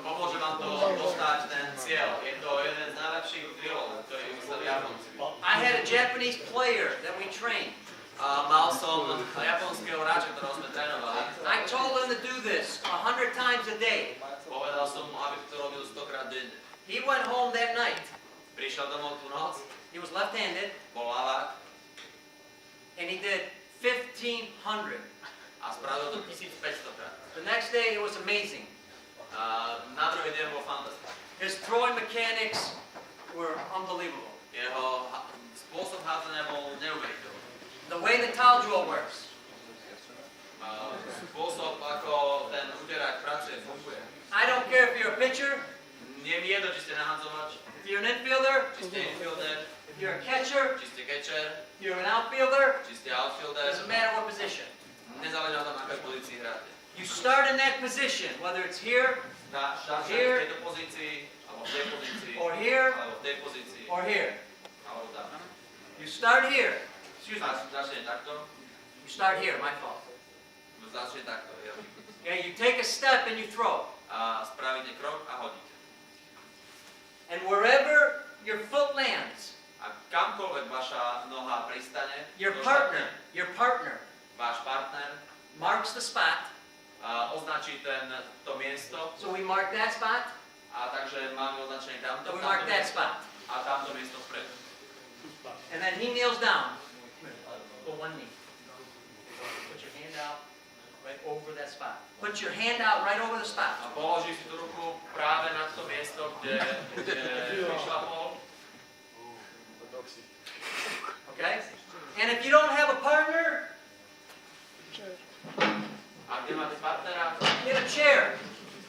Pomôže vám to dostať ten cieľ. Je to jeden z najlepších drillov, ktorý vymysleli Japonci. I had a Japanese player that we trained. Mal som japonského hráča, ktorého sme trénovali. I told him to do this 100 times a day. Povedal som mu, aby to robil 100-krát denne. He went home that night. Prišiel domov tú noc, He was left-handed, bol ľavák and he did 1,500. a spravil to 1500-krát. The next day, it was amazing. Na druhý deň bol fantastický. His throwing mechanics were unbelievable. Jeho spôsob hádzania bol neuveriteľný. The way the towel drill works. Spôsob, ako ten uterák pracuje, funguje. I don't care if you're a pitcher, Nie mi jedno, či ste nahádzovač, if you're an infielder, či ste infielder, if you're a catcher, či ste catcher, if you're an outfielder, či ste outfielder. doesn't matter what position. Nezáleží na tom, akej pozícii hráte. You start in that position, whether it's here, Štáte v Here. tejto pozícii, alebo v tej pozícii, or here, alebo v tej pozícii, or here. alebo tam. You start here. Excuse me. Začne takto, You start here, my fault. začne takto. Okay, you take a step and you throw. A spravíte krok a hodíte. And wherever your foot lands, A kamkoľvek vaša noha pristane, your došlapne, partner váš partner marks the spot. označí to miesto, So we mark that spot, a takže máme označené tamto, so we mark that spot. a tamto miesto vpredu. And then he kneels down. Put one knee. Put your hand out. right over that spot. Put your hand out right over the spot. A položí si tú ruku práve na to miesto, kde vyšlapol. Okay? And if you don't have a partner, A kde máte partnera, get a chair.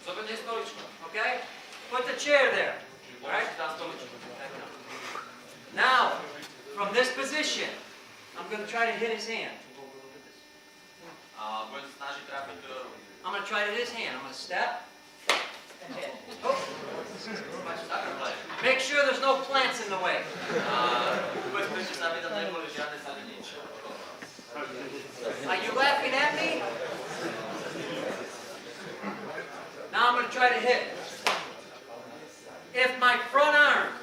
zoberte stoličku. Okay? Put the chair there. Položte tam stoličku. Now, from this position, I'm going to try to hit his hand. A budem sa snažiť trafiť tú ruku. I'm going to try to hit his hand. I'm going to step and hit. Oh. Make sure there's no plants in the way. Ubezpečte sa, aby tam neboli žiadne zeleniče. Are you laughing at me? Now I'm going to try to hit. If my front arm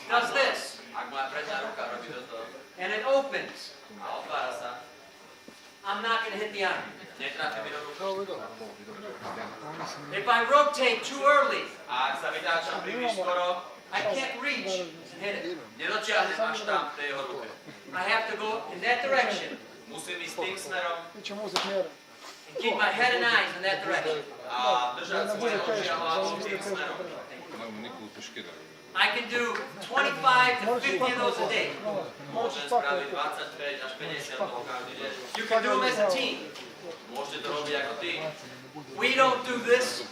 does this, Ak moja predná ruka robí toto and it opens, a otvára sa, I'm not going to hit the arm. netrafí mi do ruky. If I rotate too early, A ak sa vytáčam príliš skoro, I can't reach and hit it. nedočiahnem až tam v tej jeho ruke. I have to go in that direction Musím ísť tým smerom and keep my head and eyes in that direction. a držať svoje oči a hlavu tým smerom. I can do 25 to 50 of those a day. Môžem spraviť 25 až 50 toho každý deň. You can do them as a team. Môžete to robiť ako ty. We don't do this.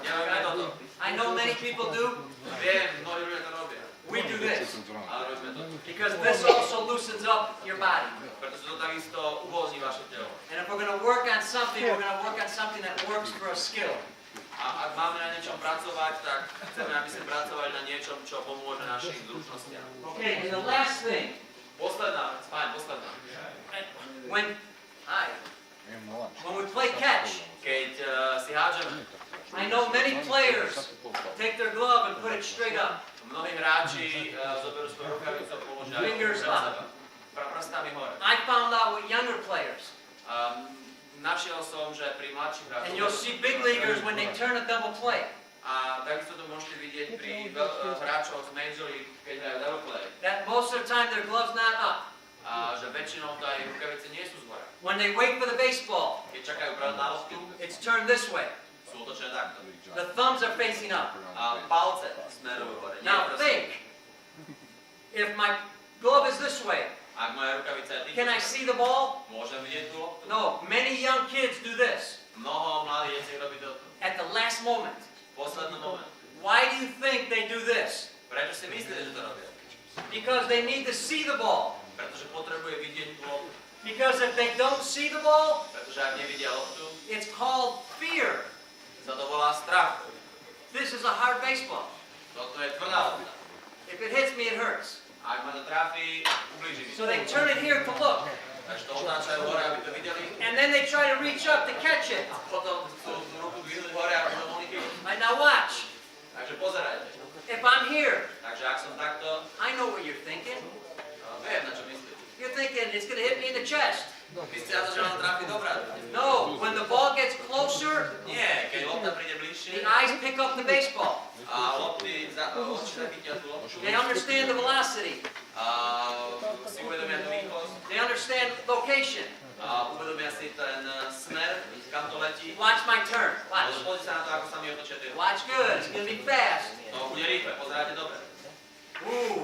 Nerobíme toto. I know many people do. Viem, mnohí ľudia to robia. We do this. Ale robíme to. Because this also loosens up your body. Pretože to takisto uvoľní vaše telo. And if we're going to work on something, we're going to work on something that works for a skill. A ak máme na niečom pracovať, tak chceme, aby sme pracovali na niečom, čo pomôže našim zručnostiam. Okay, and the last thing, Posledná vec, fajn, posledná. when we play catch, Keď si hádžeme, I know many players take their glove and put it straight up. mnohí hráči zoberú svoju rukavicu a položia ju Fingers pred up. seba. Prstami hore. I found out with younger players, Našiel som, že pri mladších and you'll hráčoch, see big leaguers when they turn a double play, a takisto to môžete vidieť pri hráčoch z Major League, keď hrajú double play, that most of the time their glove's not up. a že väčšinou aj rukavice nie sú z hora. When they wait for the baseball, Keď čakajú brať na loptu, it's turned this way. sú otočené takto. The thumbs are facing up. A palce smerujú hore. Nie Now prsty. think, if my glove is this way, Ak moja rukavica je can I týmto, see the ball? môžem vidieť tú loptu. No, many young kids do this Mnoho mladých detiek robí toto. at the last moment. V poslednom momente. Why do you think they do this? Prečo si myslíte, že to robia? Because they need to see the ball. Pretože potrebuje vidieť tú loptu. Because if they don't see the ball, Pretože ak nevidia loptu, it's called fear. sa to volá strach. This is a hard baseball. Toto je tvrdá lopta. If it hits me, it hurts. Ak ma to trafí, ublíži mi. So they turn it here to look. Takže to otáčajú hore, aby to videli. And then they try to reach up to catch it. A potom chcú tú ruku dvihnúť hore, aby to mohli chytiť. Right, now watch. Takže pozerajte. If I'm here, Takže ak som takto, I know what you're thinking. viem, na čo myslíte. You're thinking it's going to hit me in the chest. Myslíte na to, že vám trafí do bradu? No, when the ball gets closer, Nie, keď lopta príde the bližšie eyes pick up the baseball. a oči zachytia tú loptu They understand the velocity. a si uvedomia tú rýchlosť They understand location. a uvedomia si ten smer, kam to letí. Watch my turn. Ale Watch. pozrite sa na to, ako sa mi otočia tie ruky. Watch good. It's going to be fast. To bude rýchle, pozeráte dobre. Ooh.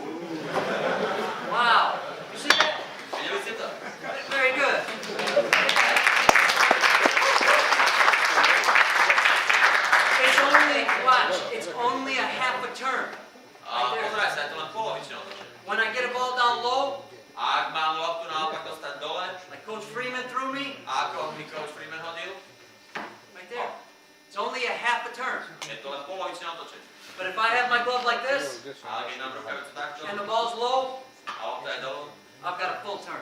Wow. You see that? Videli ste to? Very good. It's only, watch, it's only a half a turn. A pozeraj sa, je to len polovičné otočenie. When I get a ball down low, A ak mám loptu naopak dostať dole, like Coach Freeman threw me, a ako mi coach Freeman hodil, right there. It's only a half a turn. je to len polovičné otočenie. But if I have my glove like this, Ale keď nám rukavicu takto and the ball's low, a lopta je dolu, I've got a full turn.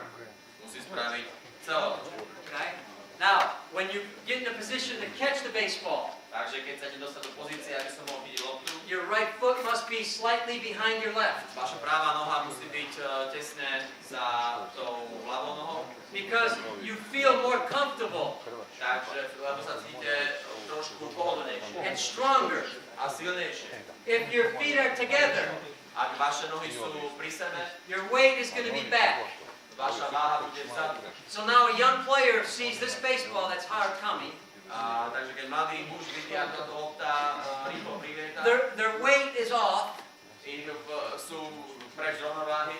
musí spraviť celé otočenie. Okay? Now, when you get in a position to catch the baseball, Takže keď sa ti dostať do pozície, aby som mohol chytiť loptu, your right foot must be slightly behind your left. vaša práva noha musí byť tesne za tou ľavou nohou. Because you feel more comfortable Takže, lebo sa cítite trošku pohodlnejšie and stronger. a silnejšie. If your feet are together, Ak vaše nohy sú pri sebe, your weight is going to be back. vaša váha bude vzadu. So now a young player sees this baseball that's hard coming. Takže keď mladý muž vidí, ako to lopta rýchlo privieta, Their weight is off. ich sú preč rovnováhy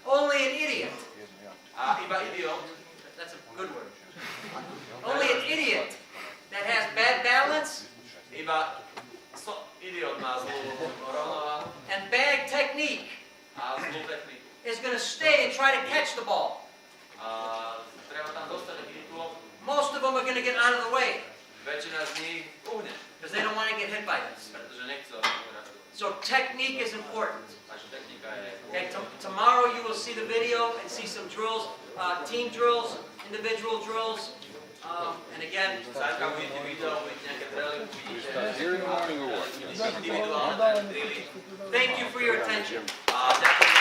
Only an idiot. a iba idiot, That's a good word. Only an idiot that has bad balance iba idiot má zlú rovnováhu and bad technique a zlú techniku. is going to stay and try to catch the ball. Treba tam dostať chytú loptu. Most of them are going to get out of the way Väčšina z nich uhne, because they don't want to get hit by this. pretože nechcú uhrať. So technique is important. Takže technika je. Okay, tomorrow you will see the video and see some drills, team drills, individual drills, and again, Zajtra uvidíte video, uvidíte nejaké drily, uvidíte Here in the morning or what? individuálne drily. thank you for your attention. A ďakujem